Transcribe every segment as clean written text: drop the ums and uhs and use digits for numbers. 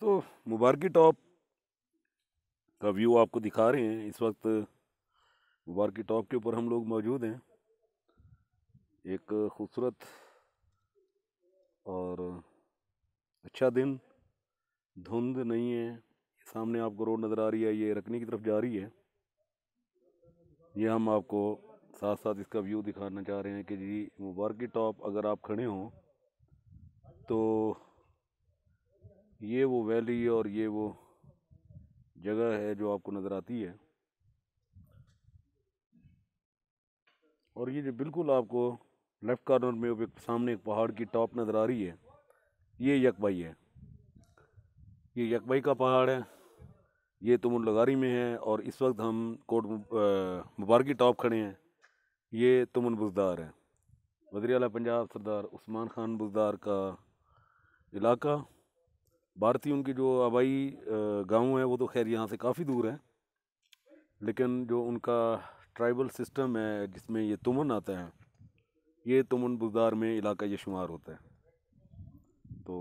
तो मुबारकी टॉप का व्यू आपको दिखा रहे हैं। इस वक्त मुबारकी टॉप के ऊपर हम लोग मौजूद हैं। एक खूबसूरत और अच्छा दिन, धुंध नहीं है। सामने आपको रोड नज़र आ रही है, ये रकनी की तरफ जा रही है। ये हम आपको साथ साथ इसका व्यू दिखाना चाह रहे हैं कि जी मुबारकी टॉप अगर आप खड़े हों तो ये वो वैली और ये वो जगह है जो आपको नज़र आती है। और ये जो बिल्कुल आपको लेफ़्ट कॉर्नर में एक सामने एक पहाड़ की टॉप नज़र आ रही है, ये यकबाई है। ये यकबाई का पहाड़ है, ये तुमुल लगारी में है। और इस वक्त हम मुबारकी टॉप खड़े हैं। ये तुमुल बुज़दार है, वज़ीर आला पंजाब सरदार उस्मान खान बुज़दार का इलाका। भारतीय उनकी जो आबाई गांव है वो तो खैर यहाँ से काफ़ी दूर है, लेकिन जो उनका ट्राइबल सिस्टम है जिसमें ये तुमन आता है, ये तुमन बुज़दार में इलाका ये शुमार होता है। तो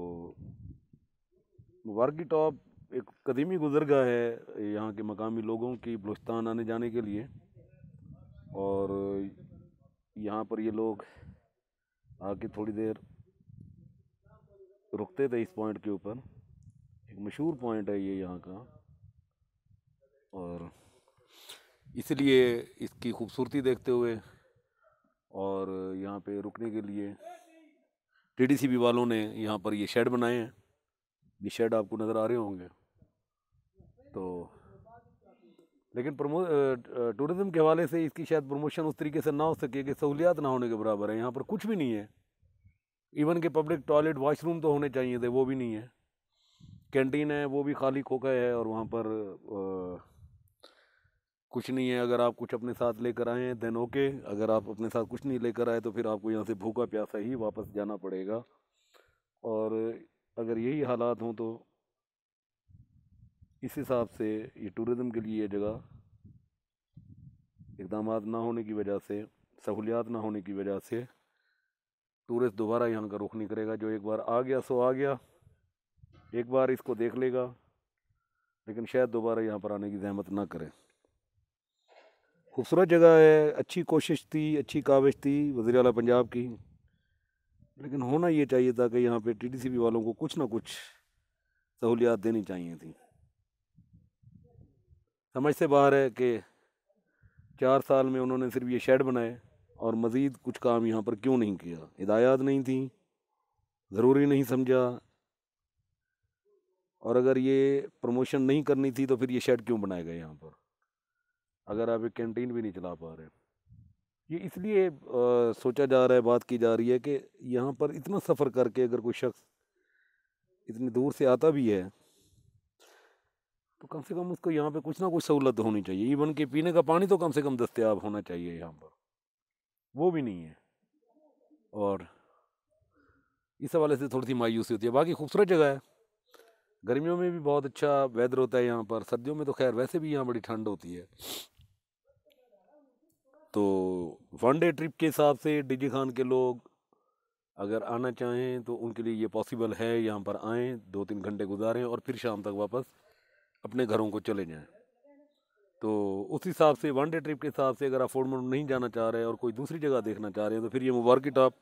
मुबारकी टॉप एक कदीमी गुज़रगाह है यहाँ के मकामी लोगों की बलूचिस्तान आने जाने के लिए। और यहाँ पर ये लोग आके थोड़ी देर रुकते थे इस पॉइंट के ऊपर। एक मशहूर पॉइंट है ये यहाँ का, और इसलिए इसकी खूबसूरती देखते हुए और यहाँ पे रुकने के लिए टीडीसीबी वालों ने यहाँ पर ये शेड बनाए हैं। ये शेड आपको नज़र आ रहे होंगे। तो लेकिन टूरिज़्म के हवाले से इसकी शायद प्रमोशन उस तरीके से ना हो सके कि सहूलियात ना होने के बराबर है। यहाँ पर कुछ भी नहीं है। इवन के पब्लिक टॉयलेट वॉशरूम तो होने चाहिए थे, वो भी नहीं है। कैंटीन है वो भी खाली खोखा है, और वहाँ पर कुछ नहीं है। अगर आप कुछ अपने साथ लेकर आए हैं देन ओके, अगर आप अपने साथ कुछ नहीं लेकर आए तो फिर आपको यहाँ से भूखा प्यासा ही वापस जाना पड़ेगा। और अगर यही हालात हों तो इस हिसाब से ये टूरिज़्म के लिए ये जगह इक़दाम ना होने की वजह से, सहूलियात ना होने की वजह से टूरिस्ट दोबारा यहाँ का रुख नहीं करेगा। जो एक बार आ गया सो आ गया, एक बार इसको देख लेगा, लेकिन शायद दोबारा यहाँ पर आने की ज़हमत ना करे। खूबसूरत जगह है, अच्छी कोशिश थी, अच्छी काविश थी वज़ीर आला पंजाब की, लेकिन होना ये चाहिए था कि यहाँ पे टीडीसीबी वालों को कुछ ना कुछ सहूलियात देनी चाहिए थी। समझ से बाहर है कि 4 साल में उन्होंने सिर्फ ये शेड बनाए और मज़ीद कुछ काम यहाँ पर क्यों नहीं किया। हिदायत नहीं थी, ज़रूरी नहीं समझा, और अगर ये प्रमोशन नहीं करनी थी तो फिर ये शेड क्यों बनाए गए यहाँ पर, अगर आप एक कैंटीन भी नहीं चला पा रहे। ये इसलिए सोचा जा रहा है, बात की जा रही है कि यहाँ पर इतना सफ़र करके अगर कोई शख्स इतनी दूर से आता भी है तो कम से कम उसको यहाँ पे कुछ ना कुछ सहूलत होनी चाहिए। इवन के पीने का पानी तो कम से कम दस्तयाब होना चाहिए यहाँ पर, वो भी नहीं है। और इस हवाले से थोड़ी सी मायूसी होती है। बाकी खूबसूरत जगह है, गर्मियों में भी बहुत अच्छा वेदर होता है यहाँ पर, सर्दियों में तो खैर वैसे भी यहाँ बड़ी ठंड होती है। तो 1 डे ट्रिप के हिसाब से डीजे खान के लोग अगर आना चाहें तो उनके लिए ये पॉसिबल है। यहाँ पर आएँ, 2-3 घंटे गुजारें और फिर शाम तक वापस अपने घरों को चले जाएं। तो उस हिसाब से 1 डे ट्रिप के हिसाब से अगर आप फोर्ड मोड नहीं जाना चाह रहे हैं और कोई दूसरी जगह देखना चाह रहे हैं तो फिर ये मुबारकी टॉप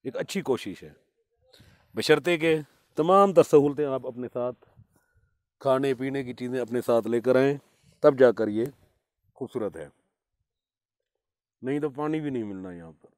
एक अच्छी कोशिश है, बशर्ते के तमाम तर सहूलतें आप अपने साथ, खाने पीने की चीज़ें अपने साथ लेकर आएँ, तब जाकर ये खूबसूरत है। नहीं तो पानी भी नहीं मिलना यहाँ पर।